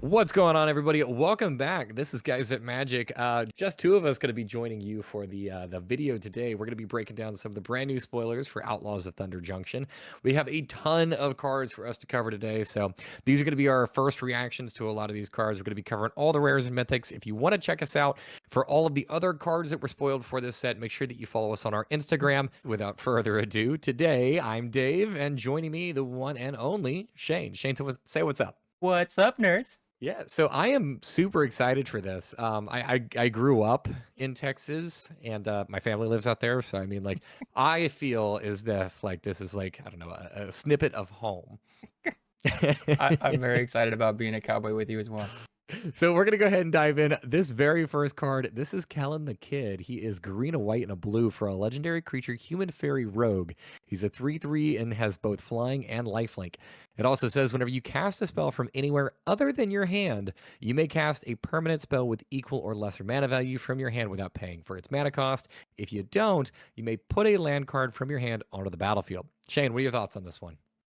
What's going on, everybody? Welcome back. This is Guys at Magic. Just two of us going to be joining you for the video today. We're going to be breaking down some of the brand new spoilers for Outlaws of Thunder Junction. We have a ton of cards for us to cover today, so these are going to be our first reactions to a lot of these cards. We're going to be covering all the rares and mythics. If you want to check us out for all of the other cards that were spoiled for this set, make sure that you follow us on our Instagram. Without further ado, today I'm Dave, and joining me, the one and only Shane. Shane, say what's up. What's up, nerds? Yeah, so I am super excited for this. I grew up in Texas, and my family lives out there. So I mean, like, I feel as if like this is like, I don't know, a snippet of home. I'm very excited about being a cowboy with you as well. So we're gonna go ahead and dive in. This very first card, this is Kellan the Kid. He is green, a white, and a blue for a legendary creature, human fairy rogue. He's a 3/3 and has both flying and lifelink. It also says whenever you cast a spell from anywhere other than your hand, you may cast a permanent spell with equal or lesser mana value from your hand without paying for its mana cost. If you don't, you may put a land card from your hand onto the battlefield. Shane, what are your thoughts on this one?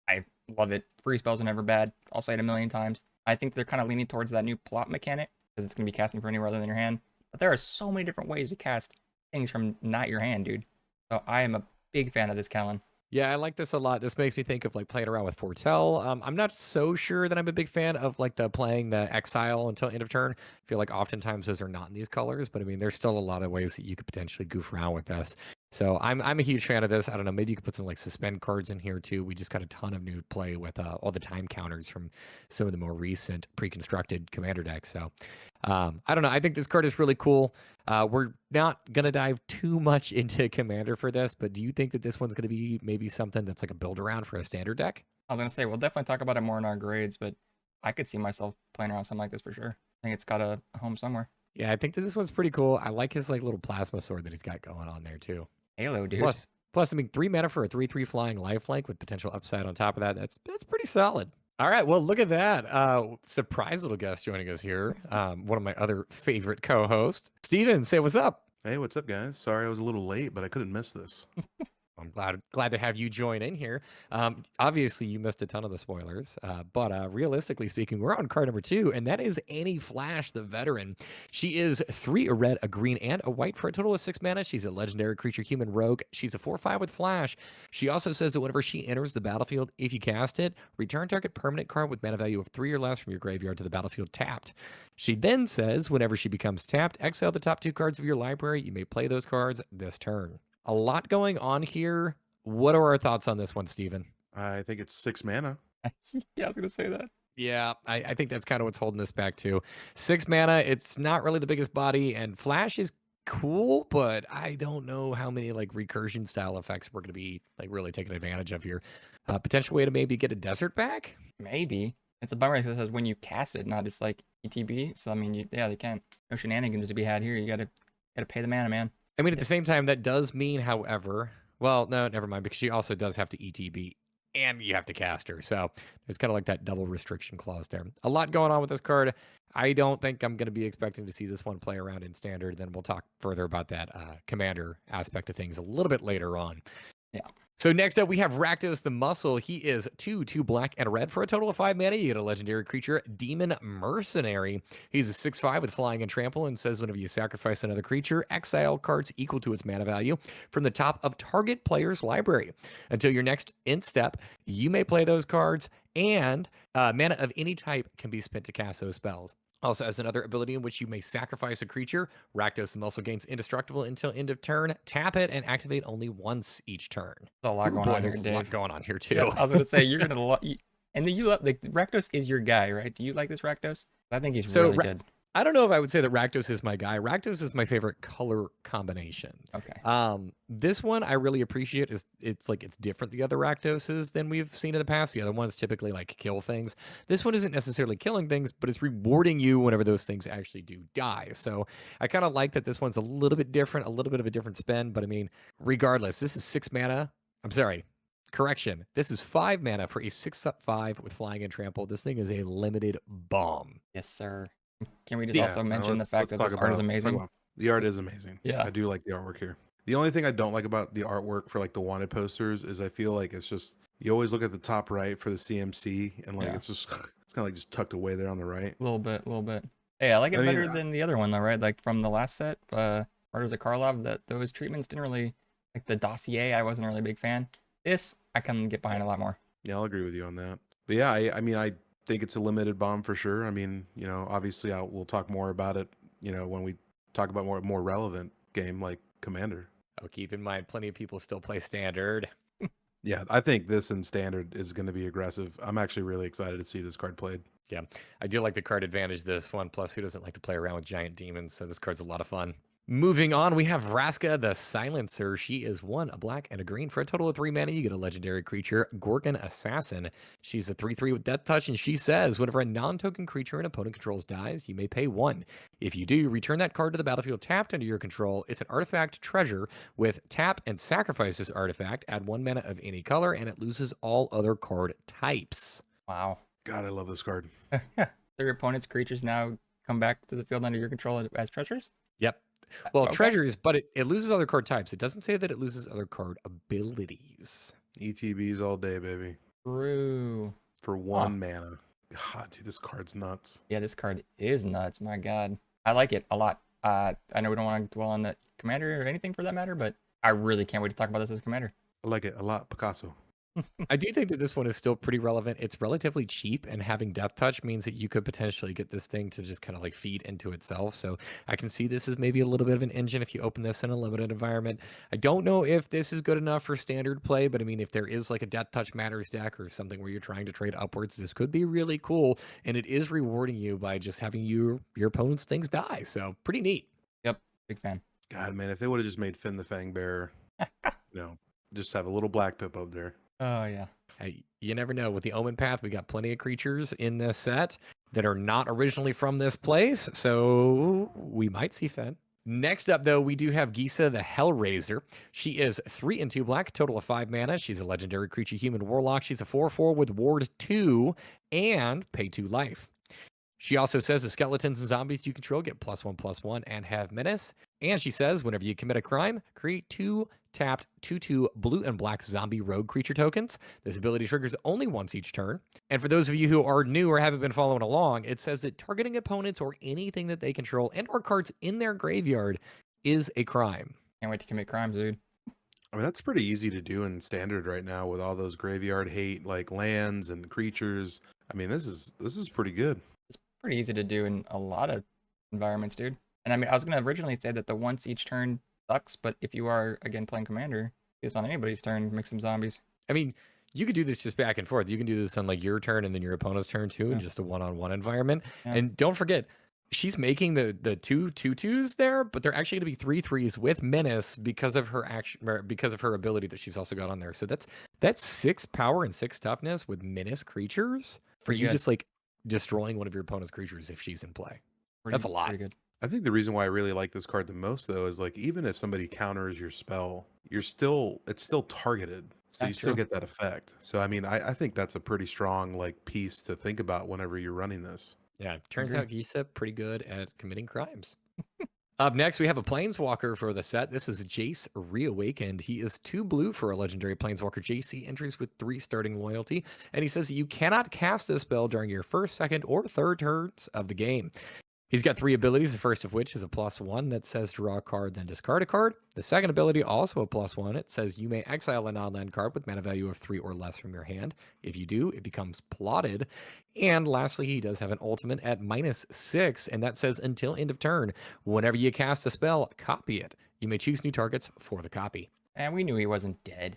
I love it. Free spells are never bad. I'll say it a million times. I think they're kind of leaning towards that new plot mechanic because it's going to be casting for anywhere other than your hand. But there are so many different ways to cast things from not your hand, dude. So I am a big fan of this Kellan. Yeah, I like this a lot. This makes me think of like playing around with Foretell. I'm not so sure that I'm a big fan of like playing the Exile until end of turn. I feel like oftentimes those are not in these colors, but I mean, there's still a lot of ways that you could potentially goof around with this. So I'm a huge fan of this. I don't know, maybe you could put some like suspend cards in here too. We just got a ton of new play with all the time counters from some of the more recent pre-constructed commander decks. So I don't know. I think this card is really cool. We're not gonna dive too much into commander for this, but do you think that this one's gonna be maybe something that's like a build around for a standard deck? I was going to say, we'll definitely talk about it more in our grades, but I could see myself playing around something like this for sure. I think it's got a home somewhere. Yeah, I think that this one's pretty cool. I like his like little plasma sword that he's got going on there too. Halo, dude. Plus, I mean, 3 mana for a 3/3 flying lifelink with potential upside on top of that. That's pretty solid. All right, well, look at that. Surprise little guest joining us here. One of my other favorite co-hosts, Steven. Say what's up. Hey, what's up, guys? Sorry I was a little late, but I couldn't miss this. I'm glad to have you join in here. Obviously, you missed a ton of the spoilers, but realistically speaking, we're on card number 2, and that is Annie Flash, the veteran. She is 3, a red, a green, and a white for a total of 6 mana. She's a legendary creature, human rogue. She's a 4/5 with Flash. She also says that whenever she enters the battlefield, if you cast it, return target permanent card with mana value of 3 or less from your graveyard to the battlefield tapped. She then says whenever she becomes tapped, exile the top 2 cards of your library. You may play those cards this turn. A lot going on here. What are our thoughts on this one, Steven? I think it's 6 mana. Yeah, I was going to say that. Yeah, I think that's kind of what's holding this back too. 6 mana, it's not really the biggest body, and Flash is cool, but I don't know how many like recursion style effects we're going to be like really taking advantage of here. Potential way to maybe get a desert back? Maybe. It's a bummer because it says when you cast it, not just like ETB. So, I mean, yeah, they can't. No shenanigans to be had here. You got to pay the mana, man. I mean, at the same time, that does mean, however, well, no, never mind, because she also does have to ETB and you have to cast her. So there's kind of like that double restriction clause there. A lot going on with this card. I don't think I'm going to be expecting to see this one play around in standard. Then we'll talk further about that commander aspect of things a little bit later on. Yeah. So next up, we have Rakdos the Muscle. He is 2 black and a red for a total of 5 mana. You get a legendary creature, Demon Mercenary. He's a 6/5 with flying and trample, and says whenever you sacrifice another creature, exile cards equal to its mana value from the top of target player's library. Until your next end step, you may play those cards, and mana of any type can be spent to cast those spells. Also has another ability in which you may sacrifice a creature. Rakdos the Muscle gains indestructible until end of turn. Tap it and activate only once each turn. There's a lot going on here, There's Dave. a lot going on here too. Yeah, I was going to say, you're going to love... And then you love... Like, Rakdos is your guy, right? Do you like this Rakdos? I think he's really good. I don't know if I would say that Rakdos is my guy. Rakdos is my favorite color combination. Okay. This one I really appreciate. It's different the other Rakdoses than we've seen in the past. The other ones typically like kill things. This one isn't necessarily killing things, but it's rewarding you whenever those things actually do die. So I kind of like that this one's a little bit different, a little bit of a different spin. But I mean, regardless, this is 6 mana. I'm sorry. Correction. This is 5 mana for a 6/5 with flying and trample. This thing is a limited bomb. Yes, sir. Can we just also mention the fact that this art is amazing? The art is amazing. Yeah. I do like the artwork here. The only thing I don't like about the artwork for like the wanted posters is I feel like it's just you always look at the top right for the CMC and like Yeah. it's just it's kind of like just tucked away there on the right. A little bit. Hey, I like it I mean, better than the other one though, right? Like from the last set, Murders of Karlov, that those treatments didn't really like the dossier. I wasn't really a big fan. This I can get behind a lot more. yeah, I'll agree with you on that. But yeah, I mean, I think it's a limited bomb for sure. I mean, you know, obviously we'll talk more about it, you know, when we talk about more relevant game like Commander. Oh, keep in mind, plenty of people still play Standard. Yeah, I think this in Standard is going to be aggressive. I'm actually really excited to see this card played. Yeah, I do like the card advantage this one. Plus, who doesn't like to play around with giant demons? So this card's a lot of fun. Moving on, we have Vraska the Silencer. She is 1, a black, and a green. For a total of 3 mana, you get a legendary creature, Gorgon Assassin. She's a 3/3 with Death Touch, and she says, whenever a non-token creature an opponent controls dies, you may pay 1. If you do, return that card to the battlefield tapped under your control. It's an artifact treasure with tap and sacrifice this artifact. Add 1 mana of any color, and it loses all other card types. Wow. God, I love this card. Their opponent's creatures now come back to the field under your control as treasures? Yep. Well, Okay. treasures, but it loses other card types. It doesn't say that it loses other card abilities. ETBs all day, baby. True. For 1 mana. God, dude, this card's nuts. Yeah, this card is nuts. My God. I like it a lot. I know we don't want to dwell on the commander or anything for that matter, but I really can't wait to talk about this as a commander. I like it a lot, Picasso. I do think that this one is still pretty relevant. It's relatively cheap, and having Death Touch means that you could potentially get this thing to just kind of like feed into itself. So I can see this as maybe a little bit of an engine if you open this in a limited environment. I don't know if this is good enough for standard play, but I mean, if there is like a Death Touch Matters deck or something where you're trying to trade upwards, this could be really cool, and it is rewarding you by just having your opponent's things die. So pretty neat. Yep. Big fan. God, man, if they would have just made Finn the Fang Bearer, you know, just have a little black pip up there. Oh, yeah. Hey, you never know. With the Omen Path, we got plenty of creatures in this set that are not originally from this place, so we might see Fed. Next up, though, we do have Gisa the Hellraiser. She is 3 and 2 black, total of 5 mana. She's a legendary creature, human warlock. She's a 4/4 with Ward 2 and pay 2 life. She also says the skeletons and zombies you control get +1/+1 and have menace. And she says whenever you commit a crime, create 2 tapped 2/2 blue and black zombie rogue creature tokens. This ability triggers only once each turn. And for those of you who are new or haven't been following along, it says that targeting opponents or anything that they control and or cards in their graveyard is a crime. Can't wait to commit crimes, dude. I mean, that's pretty easy to do in Standard right now with all those graveyard hate like lands and creatures. I mean, this is pretty good. It's pretty easy to do in a lot of environments, dude. And I mean, I was going to originally say that the once each turn sucks, but if you are, again, playing Commander, it's on anybody's turn, make some zombies. I mean, you could do this just back and forth. You can do this on like your turn and then your opponent's turn too, in Yeah. just a one-on-one environment. Yeah. And don't forget, she's making the 2 2/2s there, but they're actually going to be 3/3s with menace because of her action, because of her ability that she's also got on there. So that's 6 power and 6 toughness with menace creatures for Pretty you good. just like destroying one of your opponent's creatures if she's in play. Pretty- That's a lot. Pretty good. I think the reason why I really like this card the most though is like even if somebody counters your spell, it's still targeted. So Yeah, you still true. get that effect. So I mean, I think that's a pretty strong like piece to think about whenever you're running this. Yeah, turns Agreed. out Gisa pretty good at committing crimes. Up next, we have a Planeswalker for the set. This is Jace Reawakened. He is 2 blue for a legendary Planeswalker Jace. He enters with 3 starting loyalty, and he says that you cannot cast this spell during your first, second, or third turns of the game. He's got 3 abilities, the first of which is a +1 that says draw a card, then discard a card. The second ability, also a +1. It says you may exile a non-land card with mana value of 3 or less from your hand. If you do, it becomes plotted. And lastly, he does have an ultimate at -6, and that says until end of turn, whenever you cast a spell, copy it. You may choose new targets for the copy. And we knew he wasn't dead.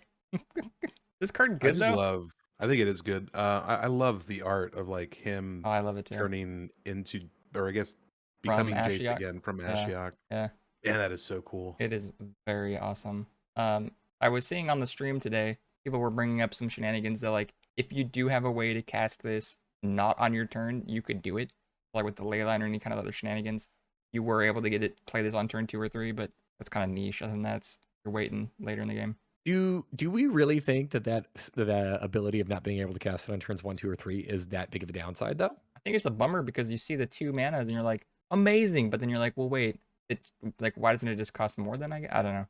This card I good, just though? I think it is good. I love the art of like him Oh, I love it, too. turning into, or I guess From becoming Jace Ashiok? again from Yeah. Ashiok. Yeah. Man, that is so cool. It is very awesome. I was seeing on the stream today, people were bringing up some shenanigans that, like, if you do have a way to cast this not on your turn, you could do it. Like with the Leyline or any kind of other shenanigans. You were able to get it, play this on turn 2 or 3, but that's kind of niche. Other than that, you're waiting later in the game. Do we really think that the ability of not being able to cast it on turns 1, 2, or 3 is that big of a downside, though? I think it's a bummer because you see the 2 manas and you're like, amazing, but then you're like, well, wait, it like why doesn't it just cost more than I don't know.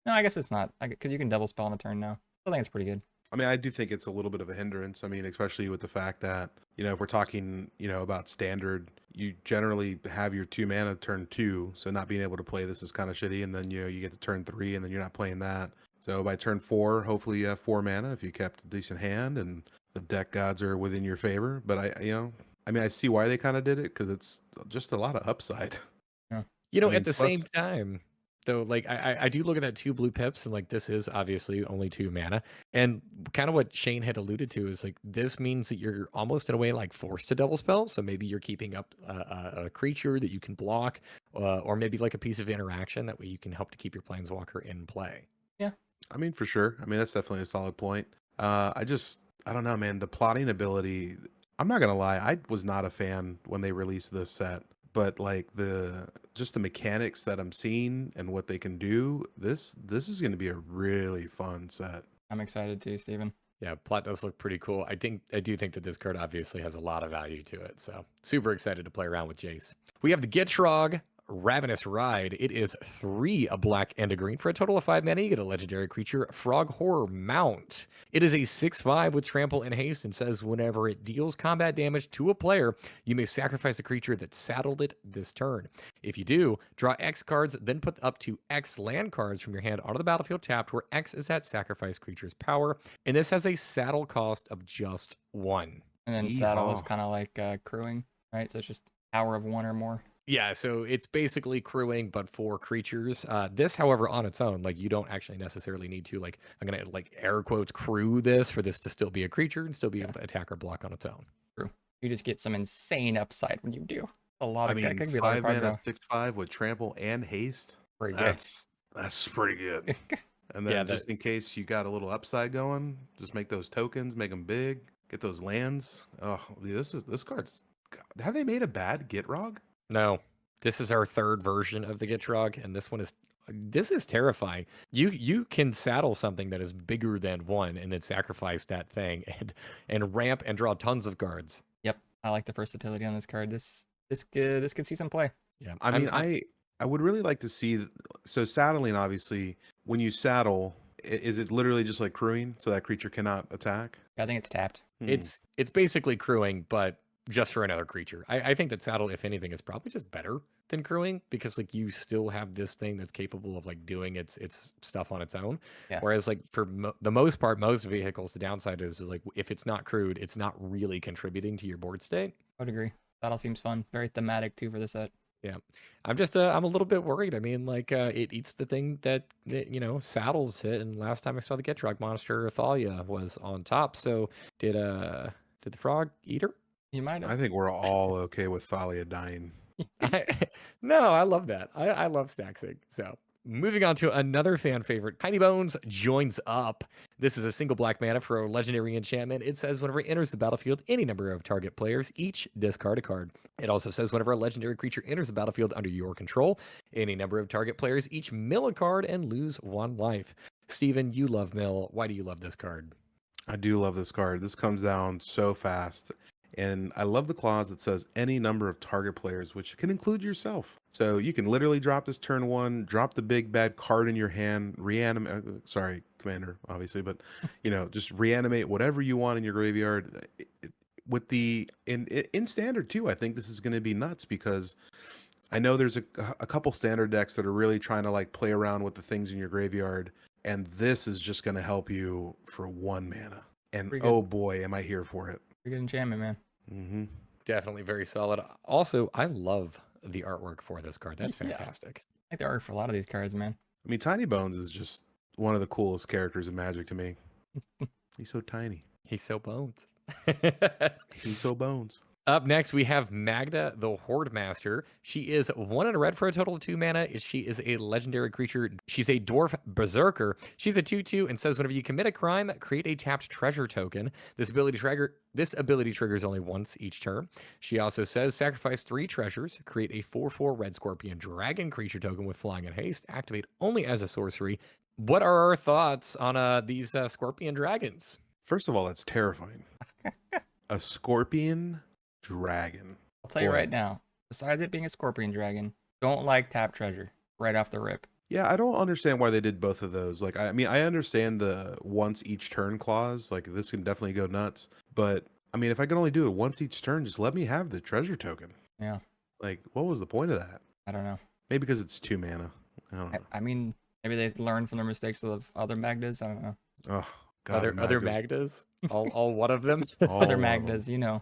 No, I guess it's not. Because you can double spell on a turn now. I think it's pretty good. I mean, I do think it's a little bit of a hindrance. I mean, especially with the fact that, if we're talking, about standard, you generally have your 2 mana turn 2. So not being able to play this is kind of shitty. And then, you get to turn 3 and then you're not playing that. So by turn 4, hopefully you have 4 mana if you kept a decent hand and the deck gods are within your favor. But I see why they kind of did it because it's just a lot of upside. Yeah. You know, I mean, at the plus- same time, though, like I do look at that 2 blue pips, and like this is obviously only 2 mana, and kind of what Shane had alluded to is like this means that you're almost in a way like forced to double spell. So maybe you're keeping up a creature that you can block, or maybe like a piece of interaction that way you can help to keep your planeswalker in play. Yeah. I mean, for sure. I mean, that's definitely a solid point. I don't know, man. The plotting ability, I'm not gonna lie, I was not a fan when they released this set. But like the mechanics that I'm seeing and what they can do, this is gonna be a really fun set. I'm excited too, Steven. Yeah, plot does look pretty cool. I do think that this card obviously has a lot of value to it. So super excited to play around with Jace. We have the Gitrog Ravenous Ride. It is 3 a black and a green for a total of 5 mana. You get a legendary creature, Frog Horror Mount. It is a 6/5 with trample and haste and says whenever it deals combat damage to a player, you may sacrifice a creature that saddled it this turn. If you do, draw X cards, then put up to X land cards from your hand onto the battlefield tapped, where X is that sacrifice creature's power. And this has a saddle cost of just 1. And then saddle is Yeehaw. kind of like crewing, right? So it's just power of 1 or more. Yeah, so it's basically crewing, but for creatures. This, however, on its own, like you don't actually necessarily need to I'm gonna air quotes crew this for this to still be a creature and still be able to attack or block on its own. True. You just get some insane upside when you do. A lot I of mean, that could be a lot 5 of card mana, draw. 6/5 with trample and haste. Pretty good. That's pretty good. And then Yeah, just in case you got a little upside going, just make those tokens, make them big, get those lands. Oh, this card's. Have they made a bad Gitrog? No, this is our 3rd version of the Gitrog, and this is terrifying. You can saddle something that is bigger than 1 and then sacrifice that thing and ramp and draw tons of cards. Yep, I like the versatility on this card. This could see some play. Yeah, I mean, I would really like to see. So saddling, obviously, when you saddle, is it literally just like crewing, so that creature cannot attack? I think it's tapped. it's basically crewing, but just for another creature. I think that saddle, if anything, is probably just better than crewing because you still have this thing that's capable of doing its stuff on its own. Yeah. Whereas for the most part, most vehicles, the downside is if it's not crewed, it's not really contributing to your board state. I would agree. Battle seems fun. Very thematic too for the set. Yeah, I'm just I'm a little bit worried. I mean, it eats the thing that saddles hit, and last time I saw the Gitrog monster, Thalia was on top. So did the frog eat her? You might I have. think we're all okay with Thalia dying. No, I love that. I love Staxing. So moving on to another fan favorite, Tinybones Joins Up. This is a single black mana for a legendary enchantment. It says whenever it enters the battlefield, any number of target players each discard a card. It also says whenever a legendary creature enters the battlefield under your control, any number of target players each mill a card and lose 1 life. Steven, you love mill. Why do you love this card? I do love this card. This comes down so fast. And I love the clause that says any number of target players, which can include yourself. So you can literally drop this turn 1, drop the big bad card in your hand, reanimate. Sorry, Commander, obviously, but just reanimate whatever you want in your graveyard. With the in standard too, I think this is going to be nuts because I know there's a couple standard decks that are really trying to play around with the things in your graveyard, and this is just going to help you for 1 mana. And oh boy, am I here for it. Pretty good enchantment, man. Mm-hmm. Definitely very solid. Also, I love the artwork for this card. That's Yeah. fantastic. I think there are for a lot of these cards, man. I mean, Tinybones is just one of the coolest characters in Magic to me. He's so tiny. He's so bones. He's so bones. Up next, we have Magda, the Hoardmaster. She is 1 and a red for a total of 2 mana. She is a legendary creature. She's a dwarf berserker. She's a 2/2 and says whenever you commit a crime, create a tapped treasure token. This ability triggers only once each turn. She also says sacrifice 3 treasures, create a 4/4 red scorpion dragon creature token with flying and haste, activate only as a sorcery. What are our thoughts on these scorpion dragons? First of all, that's terrifying. A scorpion dragon. I'll tell you Boy. right now, besides it being a scorpion dragon, don't like tap treasure right off the rip. Yeah, I don't understand why they did both of those. Like, I mean, I understand the once each turn clause. Like, this can definitely go nuts. But I mean, if I can only do it once each turn, just let me have the treasure token. Yeah. Like, what was the point of that? I don't know. Maybe because it's 2 mana. I don't know. I mean, maybe they learned from their mistakes of other Magdas. I don't know. Oh God, the Other Magdas, Magdas, all one of them. all Other of 'em. Magdas, you know.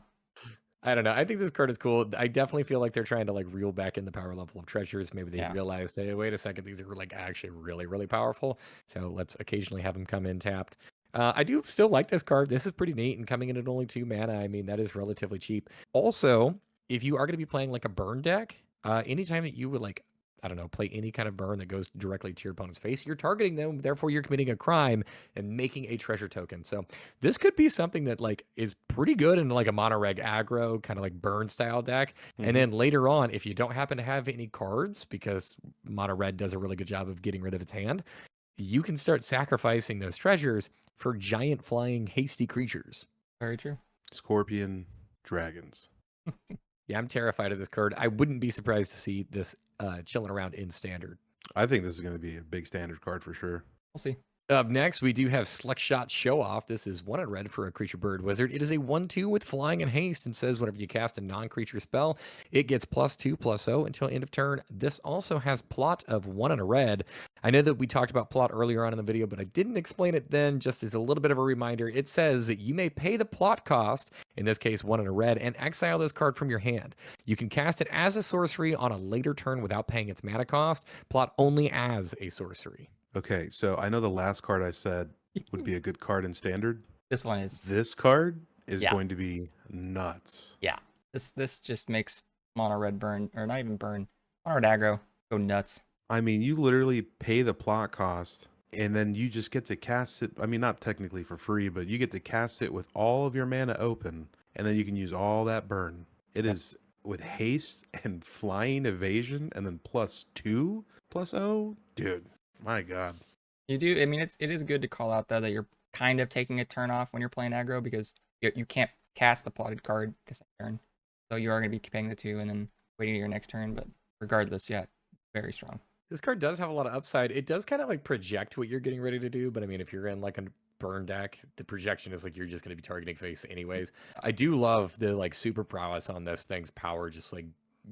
I don't know. I think this card is cool. I definitely feel like they're trying to like reel back in the power level of treasures. Maybe they Yeah. realized, hey, wait a second, these are like actually really, really powerful. So let's occasionally have them come in tapped. I do still like this card. This is pretty neat, and coming in at only 2 mana, I mean, that is relatively cheap. Also, if you are going to be playing like a burn deck, anytime that you would like, I don't know, play any kind of burn that goes directly to your opponent's face, you're targeting them. Therefore, you're committing a crime and making a treasure token. So this could be something that like is pretty good in like a mono reg aggro kind of like burn style deck. And Mhm. then later on, if you don't happen to have any cards, because mono red does a really good job of getting rid of its hand, you can start sacrificing those treasures for giant flying hasty creatures. Very true. Scorpion dragons. Yeah, I'm terrified of this card. I wouldn't be surprised to see this chilling around in standard. I think this is going to be a big standard card for sure. We'll see. Up next, we do have Slickshot Show-Off. This is 1 in red for a creature bird wizard. It is a 1/2 with flying and haste, and says whenever you cast a non-creature spell, it gets +2/+0 until end of turn. This also has plot of 1 in a red. I know that we talked about plot earlier on in the video, but I didn't explain it then. Just as a little bit of a reminder, it says that you may pay the plot cost, in this case 1 in a red, and exile this card from your hand. You can cast it as a sorcery on a later turn without paying its mana cost. Plot only as a sorcery. Okay, so I know the last card I said would be a good card in standard. This one is. This card is Yeah. going to be nuts. Yeah. This just makes mono red burn, or not even burn, mono red aggro go nuts. I mean, you literally pay the plot cost and then you just get to cast it. I mean, not technically for free, but you get to cast it with all of your mana open, and then you can use all that burn. It is with haste and flying evasion and then +2/+0. Dude, my God. You do. I mean, it is good to call out though that you're kind of taking a turn off when you're playing aggro because you can't cast the plotted card the same turn, so you are going to be paying the 2 and then waiting to your next turn. But regardless, yeah, very strong. This card does have a lot of upside. It does kind of like project what you're getting ready to do, but I mean, if you're in like a burn deck, the projection is like you're just going to be targeting face anyways. I do love the like super prowess on this thing's power, just like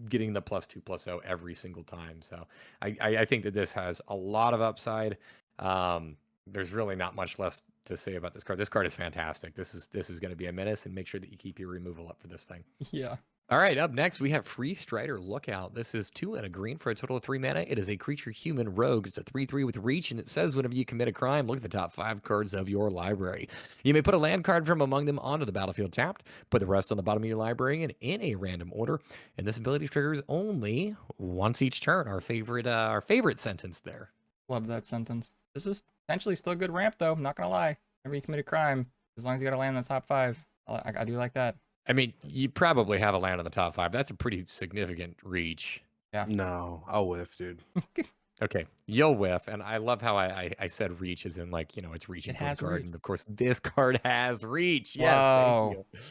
getting the +2/+0 every single time. So I think that this has a lot of upside. There's really not much less to say about this card. This card is fantastic. This is going to be a menace, and make sure that you keep your removal up for this thing. Yeah. All right, up next, we have Free Strider Lookout. This is 2 and a green for a total of 3 mana. It is a creature human rogue. It's a 3/3 with reach, and it says whenever you commit a crime, look at the top 5 cards of your library. You may put a land card from among them onto the battlefield tapped, put the rest on the bottom of your library and in a random order, and this ability triggers only once each turn. Our favorite sentence there. Love that sentence. This is potentially still a good ramp though. I'm not gonna lie. Whenever you commit a crime, as long as you got to land in the top 5, I do like that. I mean, you probably have a land in the top 5. That's a pretty significant reach. Yeah. No, I'll whiff, dude. Okay, you'll whiff, and I love how I said reach as in like, you know, it's reaching It for the has card, reach. and of course this card has reach. Yes, Whoa. thank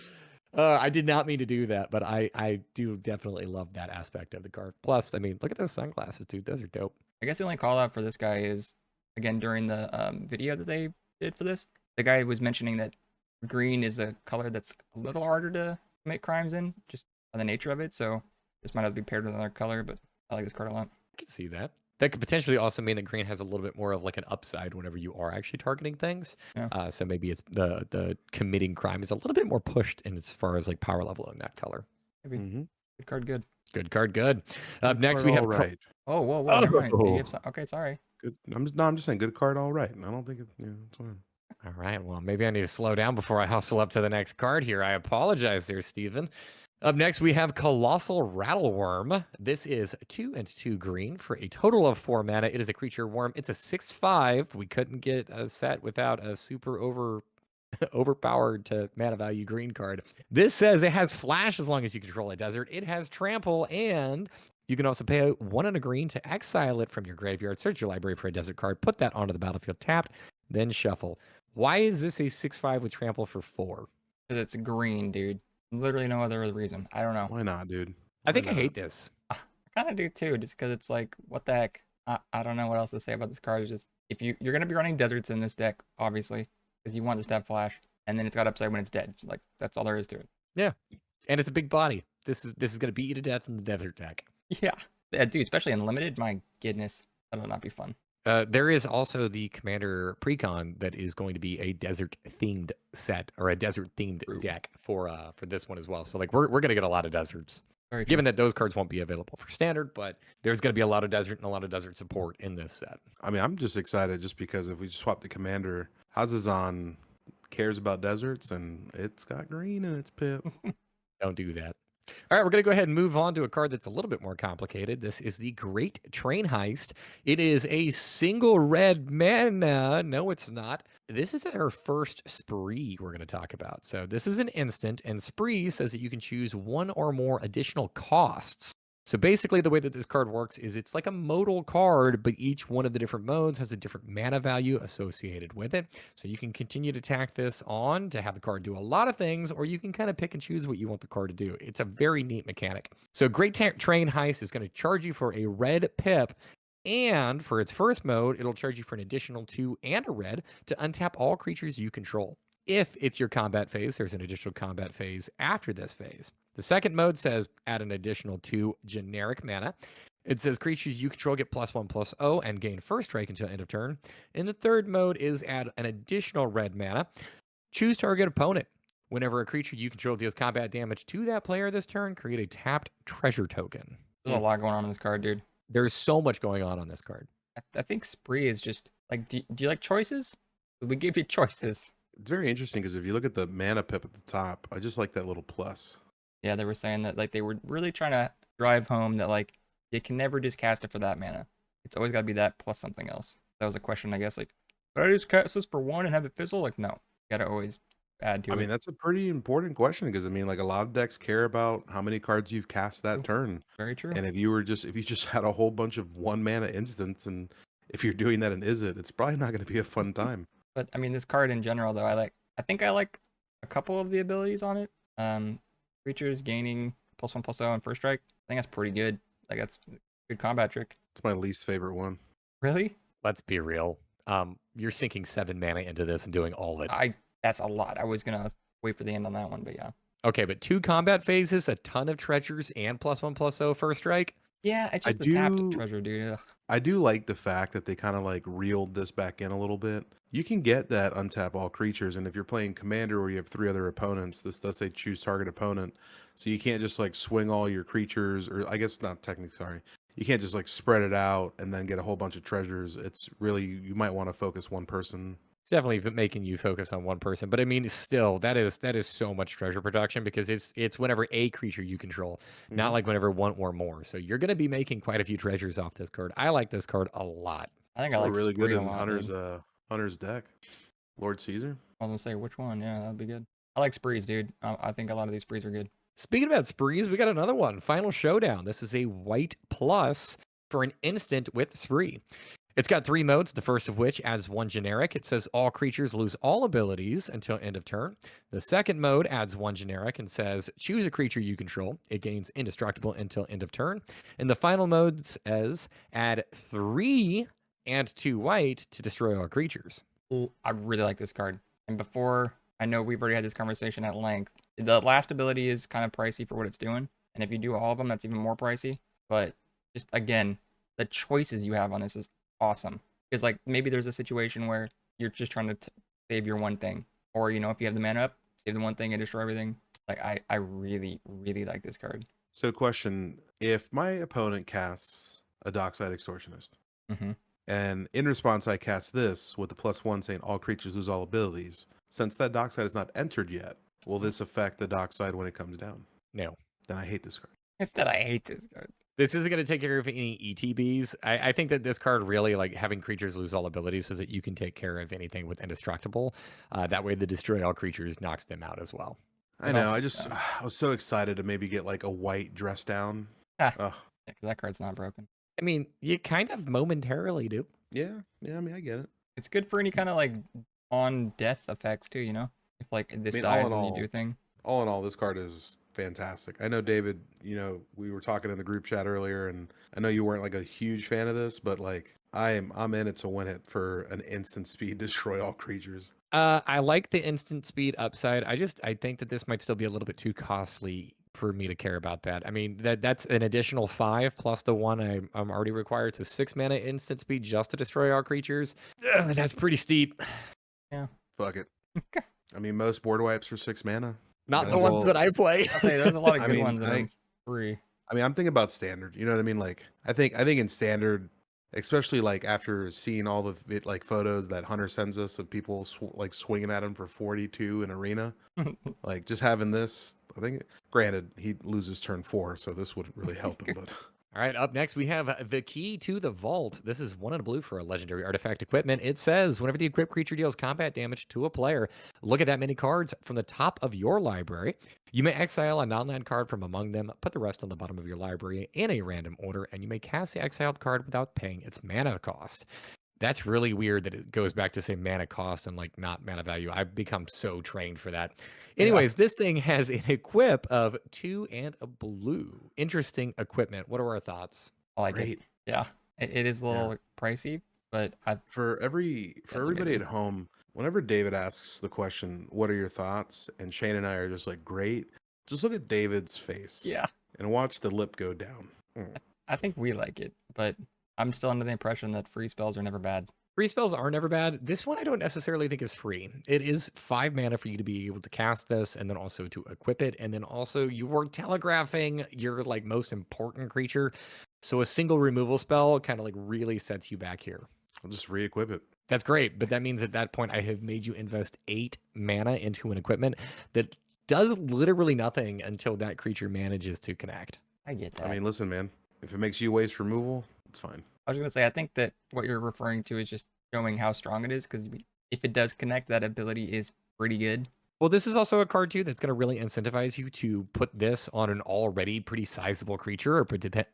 you. I did not mean to do that, but I do definitely love that aspect of the card. Plus, I mean, look at those sunglasses, dude. Those are dope. I guess the only call out for this guy is, again, during the video that they did for this, the guy was mentioning that green is a color that's a little harder to commit crimes in, just by the nature of it. So this might have to be paired with another color, but I like this card a lot. I can see that. That could potentially also mean that green has a little bit more of like an upside whenever you are actually targeting things. Yeah. So maybe it's the committing crime is a little bit more pushed in as far as like power level in that color. Maybe. Mm-hmm. Good card, good. Good card, good. Up next we have all right. Oh, whoa, whoa. Never mind. Oh. Okay, sorry. Good. I'm just saying, good card, all right. I don't think it. Yeah, it's fine. All right. Well, maybe I need to slow down before I hustle up to the next card here. I apologize there, Steven. Up next, we have Colossal Rattlewurm. This is 2 and 2 green for a total of 4 mana. It is a creature worm. It's a 6/5. We couldn't get a set without a super overpowered to mana value green card. This says it has flash as long as you control a desert. It has trample, and you can also pay 1 and a green to exile it from your graveyard. Search your library for a desert card. Put that onto the battlefield tapped, then shuffle. Why is this a 6/5 with trample for 4? Because it's green, dude. Literally no other reason. I don't know. Why not, dude? I think Why I not? hate this. I kind of do too, just because it's like, what the heck? I don't know what else to say about this card. It's just if you're gonna be running deserts in this deck, obviously, because you want the stab flash, and then it's got upside when it's dead. Like that's all there is to it. Yeah, and it's a big body. This is gonna beat you to death in the desert deck. Yeah, yeah, dude, especially in limited. My goodness, that'll not be fun. There is also the Commander Precon that is going to be a desert themed set or a desert themed True. deck for this one as well. So like we're gonna get a lot of deserts. Very true. Given that those cards won't be available for standard, but there's going to be a lot of desert and a lot of desert support in this set. I mean, I'm just excited just because if we swap the commander, Hazazan cares about deserts and it's got green in its pip. Don't do that. All right, we're going to go ahead and move on to a card that's a little bit more complicated. This is the Great Train Heist. It is a single red mana. No, it's not. This is our first spree we're going to talk about. So this is an instant, and spree says that you can choose one or more additional costs. So basically the way that this card works is it's like a modal card, but each one of the different modes has a different mana value associated with it. So you can continue to tack this on to have the card do a lot of things, or you can kind of pick and choose what you want the card to do. It's a very neat mechanic. So Great Train Heist is going to charge you for a red pip, and for its first mode, it'll charge you for an additional 2 and a red to untap all creatures you control. If it's your combat phase, there's an additional combat phase after this phase. The second mode says add an additional 2 generic mana. It says creatures you control get +1/+0 and gain first strike until end of turn. And the third mode is add an additional red mana. Choose target opponent. Whenever a creature you control deals combat damage to that player this turn, create a tapped treasure token. There's a lot going on in this card, dude. There's so much going on this card. I think spree is just like, do you like choices? We give you choices. It's very interesting because if you look at the mana pip at the top, I just like that little plus. Yeah, they were saying that like they were really trying to drive home that like you can never just cast it for that mana. It's always got to be that plus something else. That was a question, I guess. Like, could I just cast this for one and have it fizzle? Like, no, you got to always add to it. I mean, that's a pretty important question because I mean, like a lot of decks care about how many cards you've cast that turn. Very true. And if you just had a whole bunch of 1 mana instants, and if you're doing that in Izzet, it's probably not going to be a fun time. But I mean, this card in general, though, I think I like a couple of the abilities on it. Creatures gaining +1/+0 and first strike. I think that's pretty good. Like that's a good combat trick. It's my least favorite one. Really? Let's be real. You're sinking 7 mana into this and doing all of it. That's a lot. I was gonna wait for the end on that one, but yeah. Okay, but 2 combat phases, a ton of treasures, and +1/+0 first strike. Yeah, it's just the tapped treasure, dude. Ugh. I do like the fact that they kind of like reeled this back in a little bit. You can get that untap all creatures, and if you're playing commander where you have 3 other opponents, this does say choose target opponent. So you can't just like swing all your creatures, or I guess not technically, sorry. You can't just like spread it out and then get a whole bunch of treasures. It's really, you might want to focus one person. It's definitely making you focus on one person, but I mean, still, that is so much treasure production because it's whenever a creature you control, not like whenever one or more. So you're going to be making quite a few treasures off this card. I like this card a lot. I think I like really good spree a in lot, dude. Hunter's deck. Lord Caesar. I was gonna say which one. Yeah, that'd be good. I like sprees, dude. I think a lot of these sprees are good. Speaking about sprees, we got another one. Final Showdown. This is a white plus for an instant with spree. It's got 3 modes, the first of which adds 1 generic. It says all creatures lose all abilities until end of turn. The second mode adds 1 generic and says choose a creature you control. It gains indestructible until end of turn. And the final mode says add 3 and 2 white to destroy all creatures. I really like this card. And before, I know we've already had this conversation at length. The last ability is kind of pricey for what it's doing. And if you do all of them, that's even more pricey. But just, again, the choices you have on this is awesome. Because, like, maybe there's a situation where you're just trying to save your one thing. Or, you know, if you have the mana up, save the one thing and destroy everything. Like, I really, really like this card. So question, if my opponent casts a Dockside Extortionist, and in response I cast this with the +1 saying all creatures lose all abilities, since that Dockside is not entered yet, will this affect the Dockside when it comes down? No. Then I hate this card. That I hate this card. This isn't going to take care of any ETBs. I think that this card really, like, having creatures lose all abilities so that you can take care of anything with indestructible. That way the destroy all creatures knocks them out as well. I know. I was so excited to maybe get like a white dress down. Yeah, 'cause that card's not broken. I mean, you kind of momentarily do. Yeah. I mean, I get it. It's good for any kind of like on death effects too, you know? If like this dies and you do a thing. All in all, this card is fantastic. I know, David, we were talking in the group chat earlier, and I know you weren't like a huge fan of this, but like I'm in it to win it for an instant speed destroy all creatures. I like the instant speed upside. I think that this might still be a little bit too costly for me to care about that. I mean, that's an additional 5 plus the one I'm already required. So 6 mana instant speed just to destroy all creatures. Ugh, that's pretty steep. Yeah. Fuck it. I mean, most board wipes are 6 mana. Not Might the as ones well- that I play. I'll say there's a lot of I good mean, ones that I- are free. I mean, I'm thinking about standard. You know what I mean? Like, I think in standard, especially like after seeing all the like photos that Hunter sends us of people like swinging at him for 42 in arena, like just having this. I think, granted, he loses turn 4, so this wouldn't really help him. But All right, up next we have the Key to the Vault. This is 1 and a blue for a legendary artifact equipment. It says whenever the equipped creature deals combat damage to a player, look at that many cards from the top of your library. You may exile a non-land card from among them, put the rest on the bottom of your library in a random order, and you may cast the exiled card without paying its mana cost. That's really weird that it goes back to say mana cost and like not mana value. I've become so trained for that. Anyways, this thing has an equip of 2 and a blue. Interesting equipment. What are our thoughts? I like great. it. Yeah. It is a little pricey, but For everybody amazing. at home, whenever David asks the question, "What are your thoughts?" and Shane and I are just like, "Great," just look at David's face, yeah, and watch the lip go down. I think we like it, but I'm still under the impression that free spells are never bad. Free spells are never bad. This one I don't necessarily think is free. It is 5 mana for you to be able to cast this and then also to equip it. And then also you were telegraphing your like most important creature. So a single removal spell kind of like really sets you back here. I'll just re-equip it. That's great. But that means at that point I have made you invest 8 mana into an equipment that does literally nothing until that creature manages to connect. I get that. I mean, listen, man, if it makes you waste removal, it's fine. I was gonna say I think that what you're referring to is just showing how strong it is, because if it does connect, that ability is pretty good. Well, this is also a card too that's going to really incentivize you to put this on an already pretty sizable creature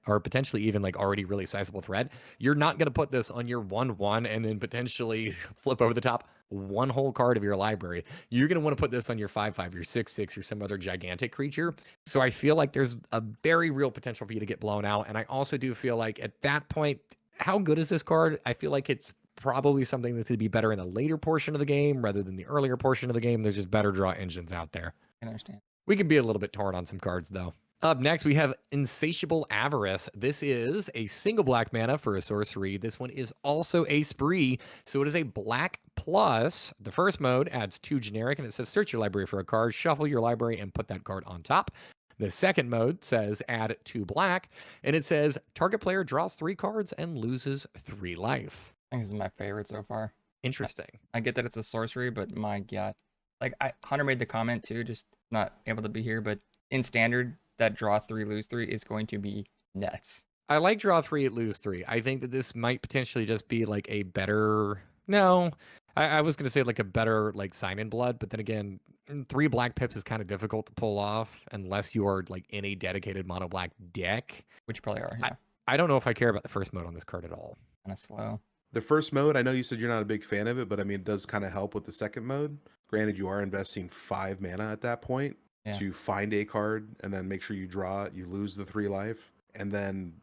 or potentially even like already really sizable threat. You're not going to put this on your 1/1 and then potentially flip over the top one whole card of your library. You're going to want to put this on your 5/5, your 6/6, or some other gigantic creature. So I feel like there's a very real potential for you to get blown out. And I also do feel like at that point, how good is this card? I feel like it's probably something that's going to be better in the later portion of the game rather than the earlier portion of the game. There's just better draw engines out there. I understand. We can be a little bit torn on some cards, though. Up next, we have Insatiable Avarice. This is a single black mana for a sorcery. This one is also a spree, so it is a black plus. The first mode adds 2 generic, and it says search your library for a card, shuffle your library, and put that card on top. The second mode says add 2 black, and it says target player draws 3 cards and loses 3 life. I think this is my favorite so far. Interesting. I get that it's a sorcery, but my god, like Hunter made the comment too, just not able to be here, but in standard, that draw 3 lose 3 is going to be nuts. I like draw 3 at lose 3. I think that this might potentially just be like a better. No, I was going to say like a better like sign in blood, but then again, 3 black pips is kind of difficult to pull off unless you are like in a dedicated mono black deck. Which you probably are. Yeah, I don't know if I care about the first mode on this card at all. kind of slow. The first mode, I know you said you're not a big fan of it, but I mean, it does kind of help with the second mode. Granted, you are investing 5 mana at that point to find a card and then make sure you draw it, you lose the 3 life. And then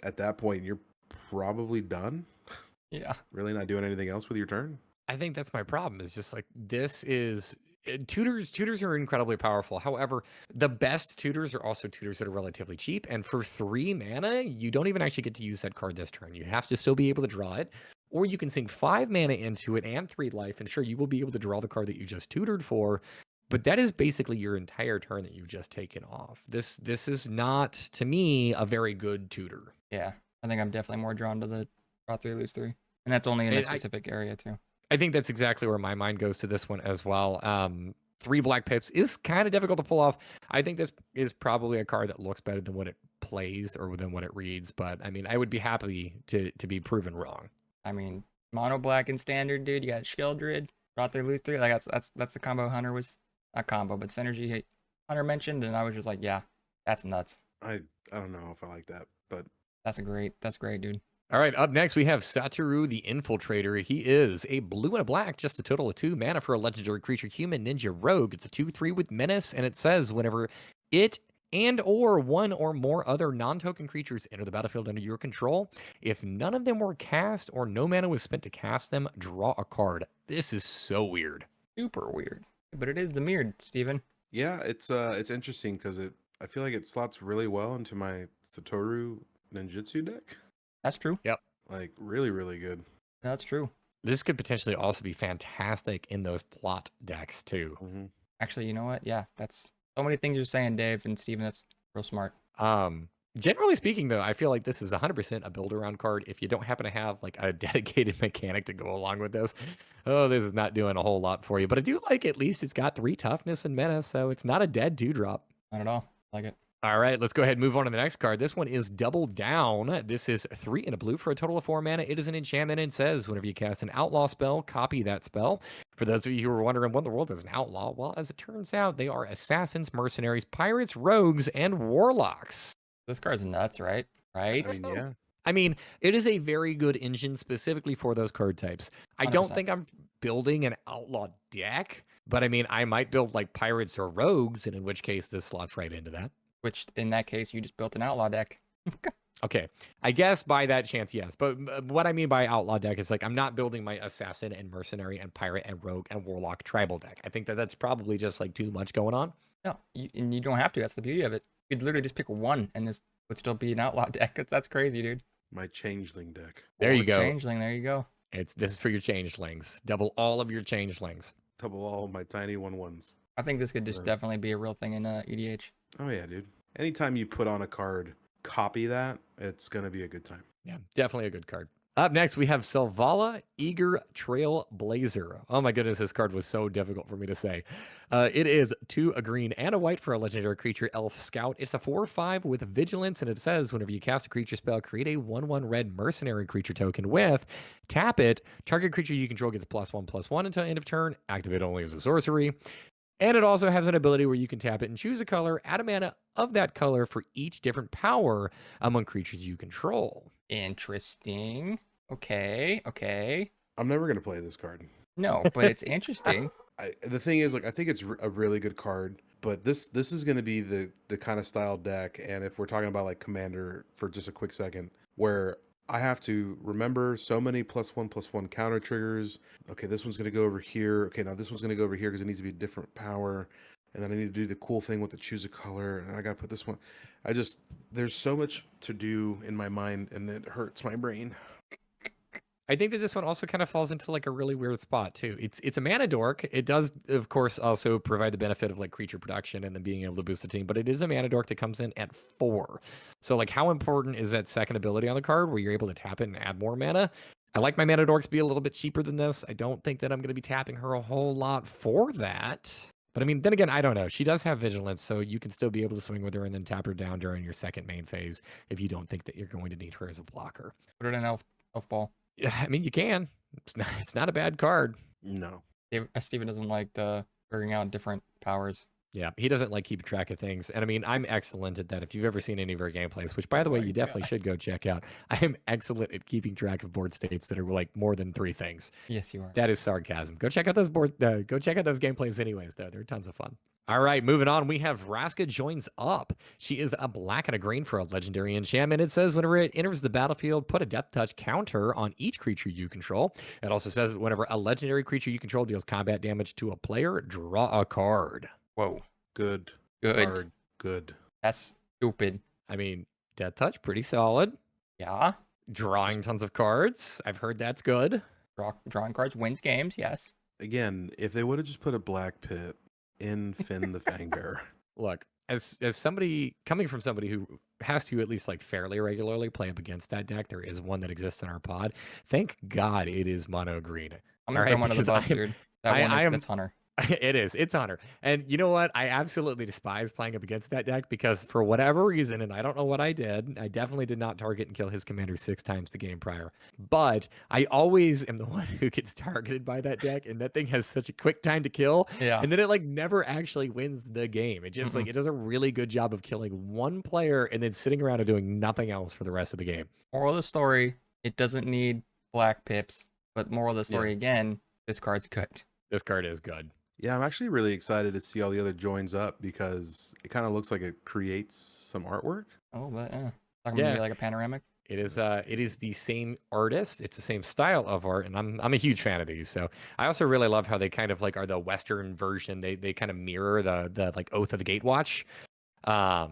at that point, you're probably done. Yeah. Really not doing anything else with your turn. I think that's my problem. It's just like this is tutors are incredibly powerful. However, the best tutors are also tutors that are relatively cheap. And for 3 mana, you don't even actually get to use that card this turn. You have to still be able to draw it. Or you can sink 5 mana into it and 3 life. And sure, you will be able to draw the card that you just tutored for. But that is basically your entire turn that you've just taken off. This is not, to me, a very good tutor. Yeah. I think I'm definitely more drawn to the draw 3 lose 3. And that's only in a specific area too. I think that's exactly where my mind goes to this one as well. 3 black pips is kind of difficult to pull off. I think this is probably a card that looks better than what it plays or than what it reads. But I mean, I would be happy to be proven wrong. I mean, mono black and standard, dude. You got Sheldred, draw 3 lose 3. Like that's the combo Hunter was not combo, but synergy Hunter mentioned, and I was just like, yeah, that's nuts. I don't know if I like that, but That's great, dude. All right, up next we have Satoru the Infiltrator. He is a blue and a black, just a total of 2 mana for a legendary creature, human ninja rogue. It's a 2/3 with menace, and it says whenever it and or one or more other non-token creatures enter the battlefield under your control. If none of them were cast or no mana was spent to cast them, draw a card. This is so weird. Super weird. But it is the mirrored, Steven. Yeah, it's interesting because I feel like it slots really well into my Satoru Ninjutsu deck. That's true. Yep. Like really, really good. That's true. This could potentially also be fantastic in those plot decks too. Mm-hmm. Actually, you know what? Yeah, that's so many things you're saying, Dave and Steven. That's real smart. Generally speaking, though, I feel like this is 100% a build-around card. If you don't happen to have like a dedicated mechanic to go along with this, this is not doing a whole lot for you. But I do like at least it's got 3 toughness and mana, so it's not a dead 2-drop. Not at all. Like it. All right, let's go ahead and move on to the next card. This one is Double Down. This is 3 and a blue for a total of 4 mana. It is an enchantment and says whenever you cast an outlaw spell, copy that spell. For those of you who are wondering what in the world is an outlaw, well, as it turns out, they are assassins, mercenaries, pirates, rogues, and warlocks. This card's nuts, right? Right? I mean, yeah. I mean, it is a very good engine specifically for those card types. I don't 100%. think I'm building an outlaw deck, but I mean, I might build like pirates or rogues, and in which case this slots right into that. Which, in that case, you just built an outlaw deck. Okay, I guess by that chance, yes. But what I mean by outlaw deck is like I'm not building my assassin and mercenary and pirate and rogue and warlock tribal deck. I think that that's probably just like too much going on. No, and you don't have to. That's the beauty of it. You could literally just pick one, and this would still be an outlaw deck. That's crazy, dude. My changeling deck. There you Or go. Changeling, there you go. This is for your changelings. Double all of your changelings. Double all my tiny 1/1s. I think this could just Right. definitely be a real thing in EDH. Oh yeah, dude. Anytime you put on a card, copy that, it's gonna be a good time. Yeah, definitely a good card. Up next, we have Selvala, Eager Trailblazer. Oh my goodness, this card was so difficult for me to say. It is 2, a green, and a white for a legendary creature, Elf Scout. It's a 4/5 with Vigilance, and it says whenever you cast a creature spell, create a 1/1 red mercenary creature token with, tap it, target creature you control gets +1/+1 until end of turn, activate only as a sorcery. And it also has an ability where you can tap it and choose a color, add a mana of that color for each different power among creatures you control. Interesting. Okay. I'm never gonna play this card. No, but it's interesting. The thing is, like, I think it's a really good card, but this is going to be the kind of style deck. And if we're talking about like Commander for just a quick second, where I have to remember so many +1/+1 counter triggers. Okay, this one's going to go over here. Okay, now this one's going to go over here because it needs to be a different power. And then I need to do the cool thing with the choose a color. And I got to put this one. There's so much to do in my mind, and it hurts my brain. I think that this one also kind of falls into like a really weird spot too. It's a mana dork. It does, of course, also provide the benefit of like creature production and then being able to boost the team, but it is a mana dork that comes in at 4. So like how important is that second ability on the card where you're able to tap it and add more mana? I like my mana dorks to be a little bit cheaper than this. I don't think that I'm going to be tapping her a whole lot for that. But I mean, then again, I don't know. She does have vigilance, so you can still be able to swing with her and then tap her down during your second main phase if you don't think that you're going to need her as a blocker. Put it in elf ball. Yeah, I mean, you can. It's not a bad card. No. Steven doesn't like the figuring out different powers. Yeah, he doesn't like keeping track of things. And I mean, I'm excellent at that. If you've ever seen any of our gameplays, which by the way, my you definitely should go check out. I am excellent at keeping track of board states that are like more than 3 things. Yes, you are. That is sarcasm. Go check out those go check out those gameplays anyways, though. They're tons of fun. All right, moving on. We have Vraska Joins Up. She is a black and a green for a legendary enchantment. It says whenever it enters the battlefield, put a death touch counter on each creature you control. It also says whenever a legendary creature you control deals combat damage to a player, draw a card. Whoa. Good. Good. Card. Good. That's stupid. I mean, death touch, pretty solid. Yeah. Drawing tons of cards. I've heard that's good. Drawing cards wins games, yes. Again, if they would have just put a black pit in Finn the Fangbearer. Look, as somebody coming from somebody who has to at least like fairly regularly play up against that deck, there is one that exists in our pod. Thank God it is mono green. I'm gonna All throw right, one of the because bus, dude. That that's Hunter. It is. It's Hunter. And you know what? I absolutely despise playing up against that deck because for whatever reason, and I don't know what I did, I definitely did not target and kill his commander 6 times the game prior. But I always am the one who gets targeted by that deck, and that thing has such a quick time to kill. Yeah. And then it like never actually wins the game. It just like it does a really good job of killing one player and then sitting around and doing nothing else for the rest of the game. Moral of the story, it doesn't need black pips. But moral of the story Yes. again, this card's good. This card is good. Yeah, I'm actually really excited to see all the other joins up because it kind of looks like it creates some artwork. Oh, but yeah. Talking Yeah. maybe like a panoramic. It is the same artist. It's the same style of art, and I'm a huge fan of these. So I also really love how they kind of like are the Western version. They kind of mirror the like Oath of the Gatewatch.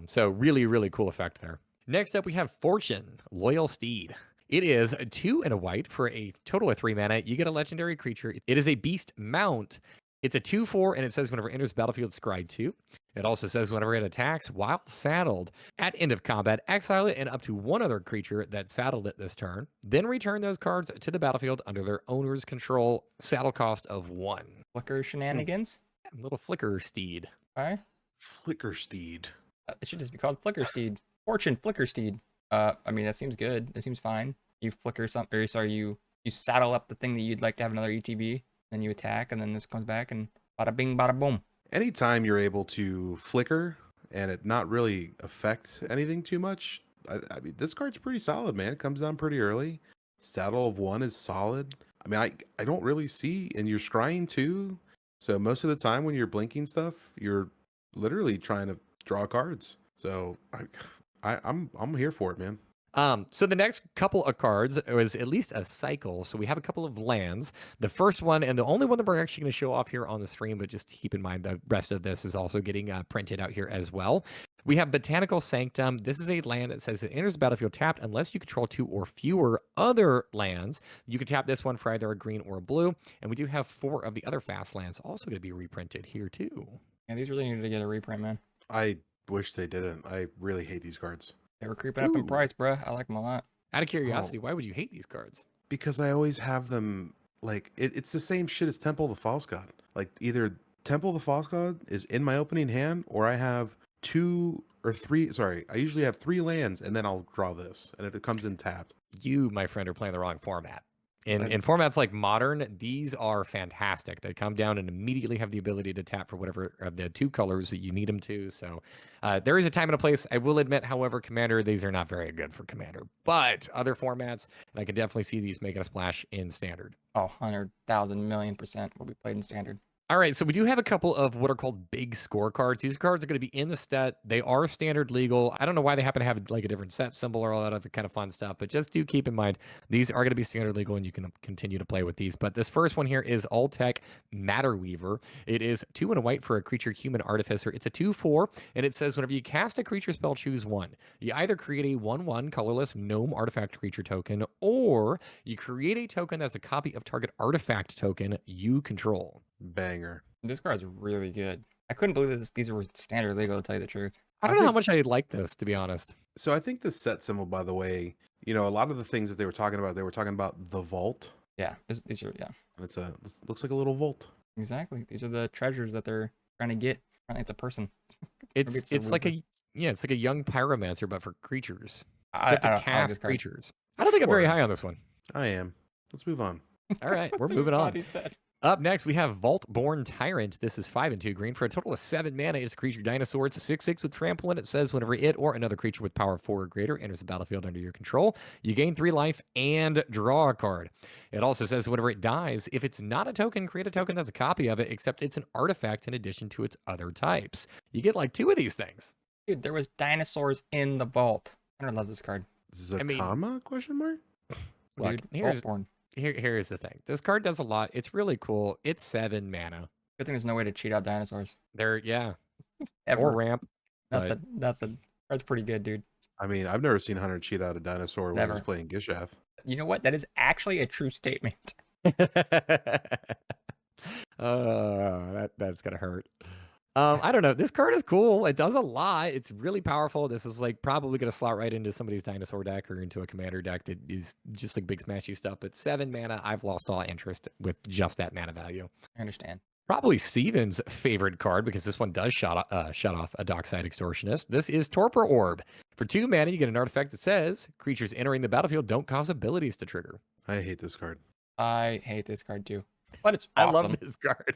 So really cool effect there. Next up, we have Fortune, Loyal Steed. It is a 2 and a white for a total of 3 mana. You get a legendary creature. It is a beast mount. It's a 2/4, and it says whenever it enters battlefield, scry 2. It also says whenever it attacks while saddled, at end of combat, exile it and up to one other creature that saddled it this turn. Then return those cards to the battlefield under their owner's control, saddle cost of 1. Flicker shenanigans. Little flicker steed. All right. Flicker Steed. It should just be called Flicker Steed. Fortune Flicker Steed. I mean, that seems good. That seems fine. You flicker something, or sorry, you saddle up the thing that you'd like to have another ETB, then you attack, and then this comes back, and bada bing, bada boom. Anytime you're able to flicker and it not really affect anything too much, I mean, this card's pretty solid, man. It comes down pretty early. Saddle of 1 is solid. I mean, I don't really see, and you're scrying too. So most of the time when you're blinking stuff, you're literally trying to draw cards. So I'm here for it, man. So the next couple of cards was at least a cycle. So we have a couple of lands. The first one, and the only one that we're actually going to show off here on the stream, but just keep in mind the rest of this is also getting printed out here as well. We have Botanical Sanctum. This is a land that says it enters the battlefield tapped unless you control 2 or fewer other lands. You can tap this one for either a green or a blue. And we do have 4 of the other fast lands also going to be reprinted here too. Yeah, these really needed to get a reprint, man. I wish they didn't. I really hate these cards. They were creeping up in Ooh. price, bruh. I like them a lot. Out of curiosity, why would you hate these cards? Because I always have them like it's the same shit as Temple of the False God. Like either Temple of the False God is in my opening hand, or I have 2 or 3. Sorry, I usually have 3 lands, and then I'll draw this, and it comes in tapped. You, my friend, are playing the wrong format. So- In formats like Modern, these are fantastic. They come down and immediately have the ability to tap for whatever of the 2 colors that you need them to. So there is a time and a place. I will admit, however, Commander, these are not very good for Commander. But other formats, and I can definitely see these making a splash in Standard. Oh, 100,000 million% will be played in Standard. All right, so we do have a couple of what are called big scorecards. These cards are going to be in the set. They are standard legal. I don't know why they happen to have like a different set symbol or all that other kind of fun stuff, but just do keep in mind these are going to be standard legal and you can continue to play with these. But this first one here is Oltec Matterweaver. It is 2 and a white for a creature human artificer. It's a 2/4, and it says whenever you cast a creature spell, choose 1. You either create a 1/1 colorless gnome artifact creature token, or you create a token that's a copy of target artifact token you control. Banger. This card's really good. I couldn't believe that these were standard legal, to tell you the truth. I don't know how much I like this, to be honest. So I think the set symbol, by the way, you know, a lot of the things that they were talking about the vault. Yeah, these are, yeah. And it looks like a little vault. Exactly. These are the treasures that they're trying to get. Apparently it's a person. It's like it's like a young pyromancer, but for creatures. You I have to don't like cast this card. creatures. I don't think I'm very Sure. high on this one. I am. Let's move on. All right, we're That's what moving on. Bobby said. Up next, we have Vaultborn Tyrant. This is 5 and 2 green for a total of 7 mana. It's a creature dinosaur. It's a 6/6 with trample, and it says whenever it or another creature with power 4 or greater enters the battlefield under your control, you gain 3 life and draw a card. It also says whenever it dies, if it's not a token, create a token that's a copy of it, except it's an artifact in addition to its other types. You get like 2 of these things. Dude, there was dinosaurs in the vault. I love this card. Is this I a mean- comma question mark? Look, Dude, here's Vaultborn. here's the thing. This card does a lot. It's really cool. It's 7 mana. Good thing there's no way to cheat out dinosaurs. Or Ever. ramp. but- Nothing. That's pretty good, dude. I mean, I've never seen Hunter cheat out a dinosaur when he was Never. playing Gishath. You know what? That is actually a true statement. That's gonna hurt. I don't know. This card is cool. It does a lot. It's really powerful. This is like probably gonna slot right into somebody's dinosaur deck or into a commander deck that is just like big smashy stuff. But 7 mana, I've lost all interest with just that mana value. I understand. Probably Steven's favorite card because this one does shut off a Dockside Extortionist. This is Torpor Orb. For 2 mana, you get an artifact that says creatures entering the battlefield don't cause abilities to trigger. I hate this card. I hate this card too. But it's awesome. I love this card.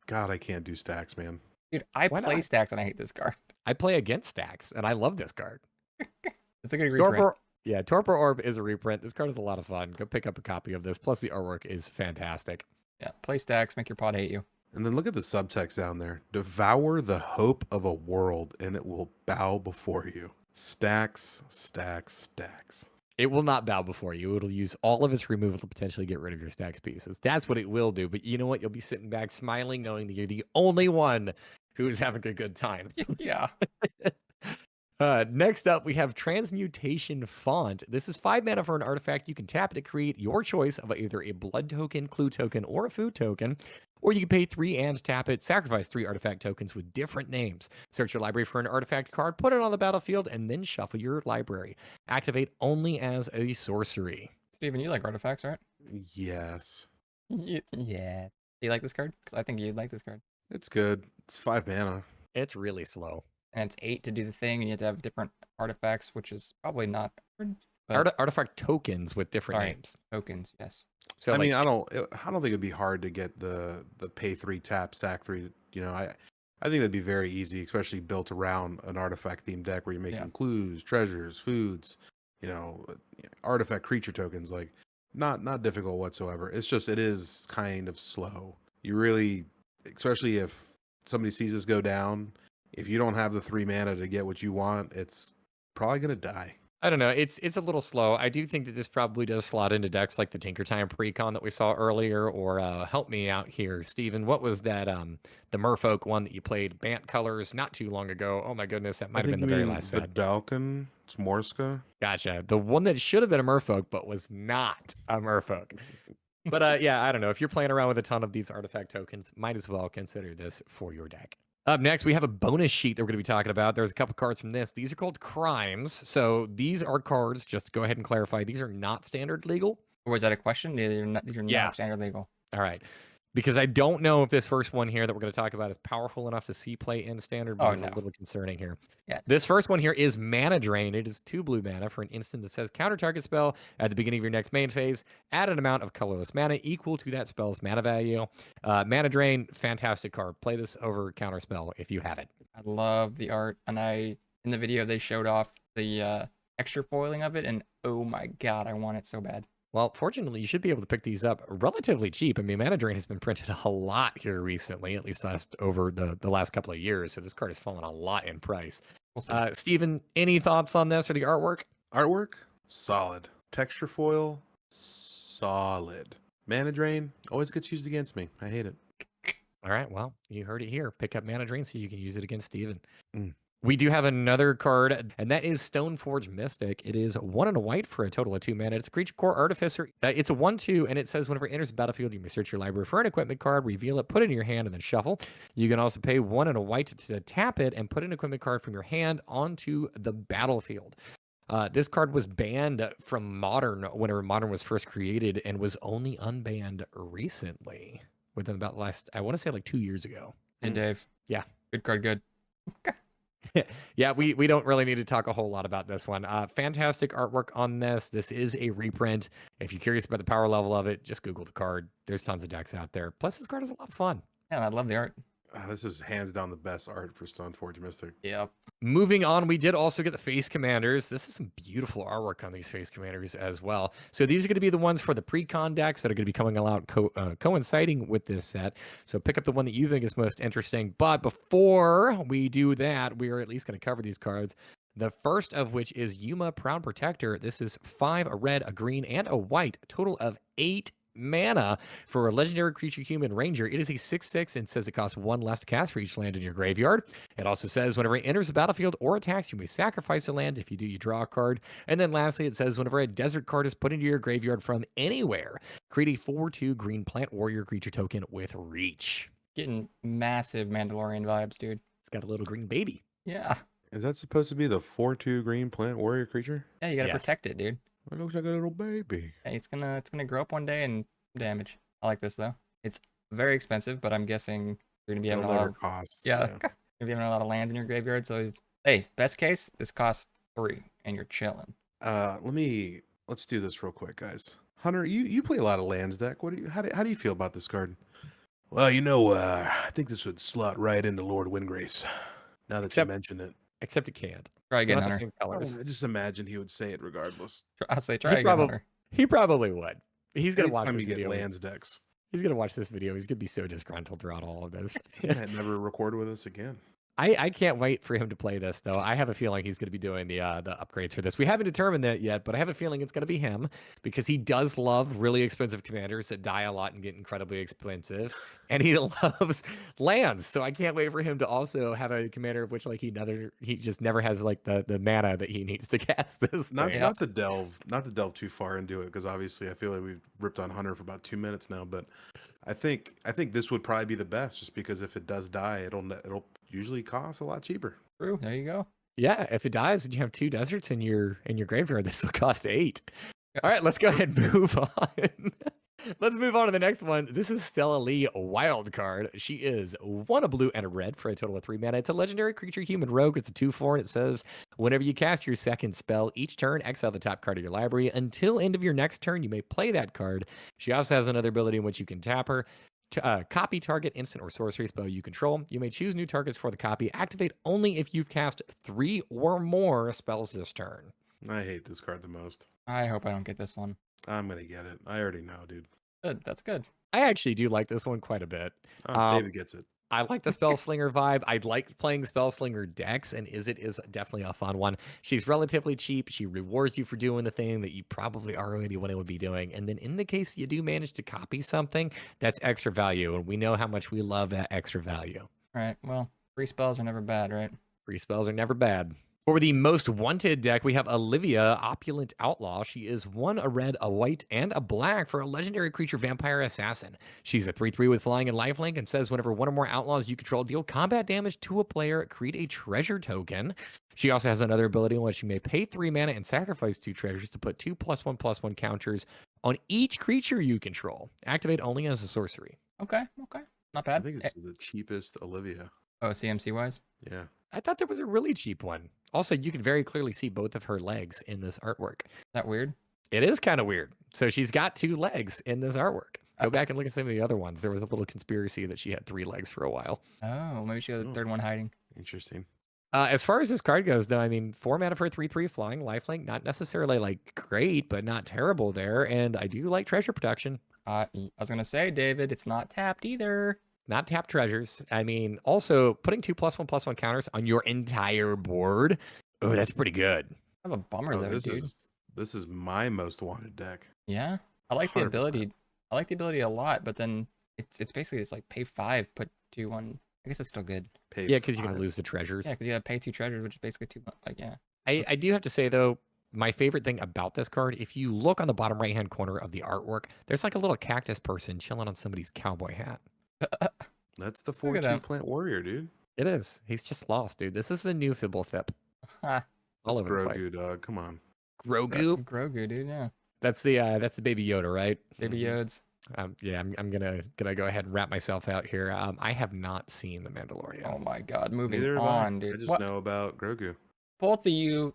God, I can't do stacks, man. Dude, I Why play not? stacks and I hate this card. I play against stacks, and I love this card. It's a good reprint. Torpor Orb is a reprint. This card is a lot of fun. Go pick up a copy of this. Plus, the artwork is fantastic. Yeah, play stacks, make your pod hate you. And then look at the subtext down there. Devour the hope of a world, and it will bow before you. Stacks, stacks, stacks. It will not bow before you. It'll use all of its removal to potentially get rid of your stacks pieces. That's what it will do. But you know what? You'll be sitting back smiling, knowing that you're the only one who is having a good time. Yeah. Next up, we have Transmutation Font. This is 5 mana for an artifact. You can tap it to create your choice of either a blood token, clue token, or a food token. Or you can pay 3 and tap it, sacrifice 3 artifact tokens with different names. Search your library for an artifact card, put it on the battlefield, and then shuffle your library. Activate only as a sorcery. Steven, you like artifacts, right? Yes. Yeah. Do you like this card? Because I think you'd like this card. It's good. It's 5 mana. It's really slow. And it's 8 to do the thing, and you have to have different artifacts, which is probably not hard. But Artifact tokens with different Sorry. names. tokens, yes. So I like, mean, I don't think it'd be hard to get the pay 3 tap sack 3. You know, I think that'd be very easy, especially built around an artifact themed deck where you're making clues, treasures, foods, you know, artifact creature tokens. Like, not difficult whatsoever. It's just it is kind of slow. You really, especially if somebody sees this go down, if you don't have the 3 mana to get what you want, it's probably gonna die. I don't know. It's a little slow. I do think that this probably does slot into decks like the Tinkertime Precon that we saw earlier, or help me out here, Steven. What was that? The Merfolk one that you played, Bant Colors, not too long ago. Oh my goodness, that might have been the very last set. Vidalcan, it's Morska. Gotcha. The one that should have been a Merfolk, but was not a Merfolk. But yeah, I don't know. If you're playing around with a ton of these artifact tokens, might as well consider this for your deck. Up next, we have a bonus sheet that we're going to be talking about. There's a couple cards from this. These are called crimes. So these are cards, just to go ahead and clarify, these are not standard legal. Or was that a question? These are not standard legal. All right. Because I don't know if this first one here that we're going to talk about is powerful enough to see play in standard, but it's a little concerning here. Yeah. This first one here is Mana Drain. It is 2 blue mana for an instant that says counter target spell at the beginning of your next main phase. Add an amount of colorless mana equal to that spell's mana value. Mana Drain, fantastic card. Play this over counter spell if you have it. I love the art, and in the video they showed off the extra foiling of it, and oh my god, I want it so bad. Well, fortunately, you should be able to pick these up relatively cheap. I mean, Mana Drain has been printed a lot here recently, at least over the last couple of years. So this card has fallen a lot in price. We'll see. Steven, any thoughts on this or the artwork? Artwork, solid. Texture foil, solid. Mana Drain always gets used against me. I hate it. All right, well, you heard it here. Pick up Mana Drain so you can use it against Steven. We do have another card, and that is Stoneforge Mystic. It is 1 and a white for a total of 2 mana. It's a creature core artificer. It's a 1/2, and it says whenever it enters the battlefield, you may search your library for an equipment card, reveal it, put it in your hand, and then shuffle. You can also pay 1 and a white to tap it and put an equipment card from your hand onto the battlefield. This card was banned from Modern whenever Modern was first created and was only unbanned recently, within about I want to say like 2 years ago. Hey, Dave. Yeah. Good card, good. Yeah, we don't really need to talk a whole lot about this one. Fantastic artwork on this. This is a reprint. If you're curious about the power level of it, just Google the card. There's tons of decks out there. Plus, this card is a lot of fun. Yeah, I love the art. This is hands down the best art for Stoneforge Mystic. Yep. Moving on, we did also get the Face Commanders. This is some beautiful artwork on these Face Commanders as well. So these are going to be the ones for the pre-con decks that are going to be coming out coinciding with this set. So pick up the one that you think is most interesting. But before we do that, we are at least going to cover these cards. The first of which is Yuma, Proud Protector. This is 5, a red, a green, and a white. Total of 8 mana for a legendary creature human ranger. It is a 6/6 and says it costs 1 less to cast for each land in your graveyard. It also says whenever it enters the battlefield or attacks, you may sacrifice a land. If you do, you draw a card. And then lastly, it says whenever a desert card is put into your graveyard from anywhere, create a 4/2 green plant warrior creature token with reach. Getting massive Mandalorian vibes, dude. It's got a little green baby. Yeah. Is that supposed to be the 4/2 green plant warrior creature? Yeah, you gotta protect it, dude. It looks like a little baby. Hey, it's gonna grow up one day and damage. I like this though. It's very expensive, but I'm guessing you're gonna be having a lot of costs. you're gonna be having a lot of lands in your graveyard. So hey, best case, this costs 3 and you're chilling. Let's do this real quick, guys. Hunter, you play a lot of lands deck. How do you feel about this card? Well, I think this would slot right into Lord Windgrace. Now that you mention it. Except it can't. Try again, They're not the Hunter. same colors. I just imagine he would say it regardless. I'll say try again, Hunter. He probably would. He's gonna watch Anytime this you get video. lands decks. He's gonna watch this video. He's gonna be so disgruntled throughout all of this. He might never record with us again. I can't wait for him to play this though. I have a feeling he's going to be doing the upgrades for this. We haven't determined that yet, but I have a feeling it's going to be him because he does love really expensive commanders that die a lot and get incredibly expensive, and he loves lands. So I can't wait for him to also have a commander of which like he just never has like the mana that he needs to cast this. Not thing. not to delve too far into it because obviously I feel like we've ripped on Hunter for about 2 minutes now, but I think this would probably be the best just because if it does die, it'll usually cost a lot cheaper. True. There you go. Yeah, if it dies and you have 2 deserts in your graveyard, this will cost 8. All right, let's go ahead and move on. Let's move on to the next one. This is Stella Lee, a wild card. She is 1 a blue and a red for a total of 3 mana. It's a legendary creature, human rogue. It's a 2/4, and it says whenever you cast your second spell, each turn, exile the top card of your library. Until end of your next turn, you may play that card. She also has another ability in which you can tap her. Copy target instant or sorcery spell you control. You may choose new targets for the copy. Activate only if you've cast 3 or more spells this turn. I hate this card the most. I hope I don't get this one. I'm gonna get it. I already know, dude. Good. That's good. I actually do like this one quite a bit. David gets it. I like the Spellslinger vibe. I like playing Spellslinger decks, and it is definitely a fun one. She's relatively cheap. She rewards you for doing the thing that you probably already would be doing. And then in the case you do manage to copy something, that's extra value. And we know how much we love that extra value. Right. Well, free spells are never bad, right? Free spells are never bad. For the most wanted deck, we have Olivia, Opulent Outlaw. She is 1 a red, a white, and a black for a legendary creature vampire assassin. She's a 3/3 with flying and lifelink and says whenever 1 or more outlaws you control deal combat damage to a player, create a treasure token. She also has another ability in which you may pay 3 mana and sacrifice 2 treasures to put 2 +1/+1 counters on each creature you control. Activate only as a sorcery. Okay. Okay. Not I bad. think it's the cheapest Olivia. Oh, CMC wise. Yeah. I thought there was a really cheap one. Also, you can very clearly see both of her legs in this artwork. Is that weird? It is kind of weird. So she's got 2 legs in this artwork. Go back and look at some of the other ones. There was a little conspiracy that she had 3 legs for a while. Oh, maybe she had a third one hiding. Interesting. As far as this card goes, though, I mean, 4 mana for a 3/3 flying lifelink, not necessarily like great, but not terrible there. And I do like treasure protection. I was gonna say, David, it's not tapped either. Not tap treasures. I mean, also putting 2 +1/+1 counters on your entire board. Oh, that's pretty good. I have a bummer Oh, though, dude. this is my most wanted deck. Yeah, I like the 100%. ability. I like the ability a lot, but then it's basically it's like pay 5, put 2 on. I guess it's still good. Pay Yeah, because you're going 5. to lose the treasures. Yeah, because you have pay 2 treasures, which is basically 2. Like yeah. I do have to say, though, my favorite thing about this card, if you look on the bottom right-hand corner of the artwork, there's like a little cactus person chilling on somebody's cowboy hat. That's the Look at 4/2 him. plant warrior, dude. It is. He's just lost, dude. This is the new Fibblethip. Ha, All That's over the place. Grogu, dog. Come on. Grogu. Grogu, dude. Yeah. That's the baby Yoda, right? Baby Mhm. Yodes. Yeah, I'm gonna go ahead and wrap myself out here. I have not seen The Mandalorian. Oh my God. Moving Neither have I. on, dude. I just What? know about Grogu. Both of you.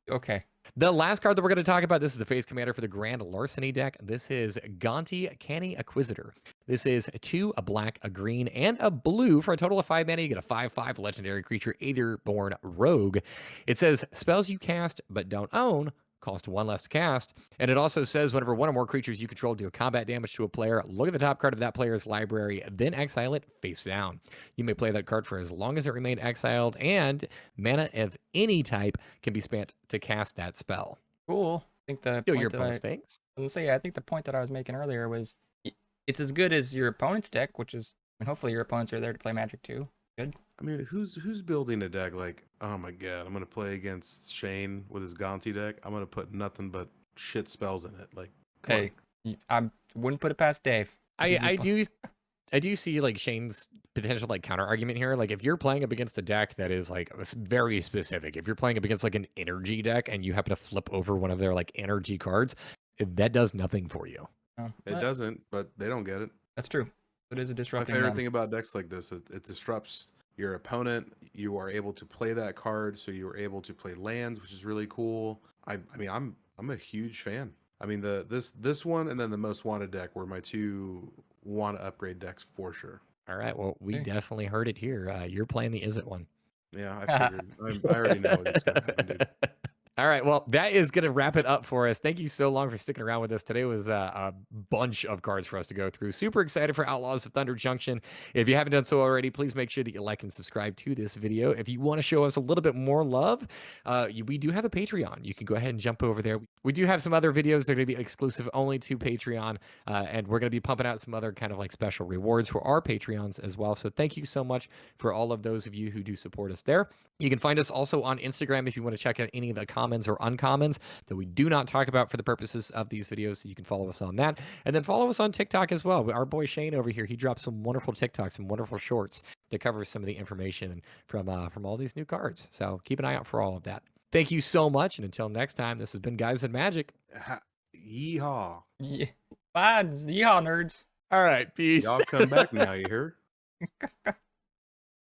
Okay. The last card that we're going to talk about, this is the face commander for the Grand Larceny deck. This is Gonti Canny Acquisitor. This is 2, a black, a green, and a blue for a total of 5 mana. You get a 5/5 legendary creature, Aetherborn Rogue. It says spells you cast but don't own cost 1 less to cast. And it also says whenever 1 or more creatures you control deal combat damage to a player, look at the top card of that player's library, then exile it face down. You may play that card for as long as it remained exiled, and mana of any type can be spent to cast that spell. Cool. I think the Yo, point your that I opponent's things. was gonna say, yeah, I think the point that I was making earlier was it's as good as your opponent's deck, which is, and hopefully your opponents are there to play Magic too. Good. I mean, who's building a deck like, oh my god, I'm gonna play against Shane with his Gonti deck. I'm gonna put nothing but shit spells in it. Like, come Hey, I wouldn't put it past Dave. I do see like Shane's potential like counter argument here. Like if you're playing up against a deck that is like very specific, if you're playing up against like an energy deck and you happen to flip over one of their like energy cards, that does nothing for you. Oh, It doesn't, but they don't get it. That's true. It is a My disrupting favorite gun. thing about decks like this, it disrupts your opponent. You are able to play that card, so you are able to play lands, which is really cool. I mean, I'm a huge fan. I mean, this one and then the most wanted deck were my 2 want to upgrade decks for sure. All right. Well, we Okay. definitely heard it here. You're playing the Is It one. Yeah, I figured. I already know what's gonna happen, dude. All right. Well, that is going to wrap it up for us. Thank you so long for sticking around with us. Today was a bunch of cards for us to go through. Super excited for Outlaws of Thunder Junction. If you haven't done so already, please make sure that you like and subscribe to this video. If you want to show us a little bit more love, we do have a Patreon. You can go ahead and jump over there. We do have some other videos that are going to be exclusive only to Patreon, and we're going to be pumping out some other kind of like special rewards for our Patreons as well. So thank you so much for all of those of you who do support us there. You can find us also on Instagram if you want to check out any of the commons or uncommons that we do not talk about for the purposes of these videos. So you can follow us on that. And then follow us on TikTok as well. Our boy Shane over here, he drops some wonderful TikToks, some wonderful shorts to cover some of the information from all these new cards. So keep an eye out for all of that. Thank you so much. And until next time, this has been Guys and Magic. Yeehaw. Yeah. Bye, yeehaw, nerds. All right. Peace. Y'all come back now, you hear?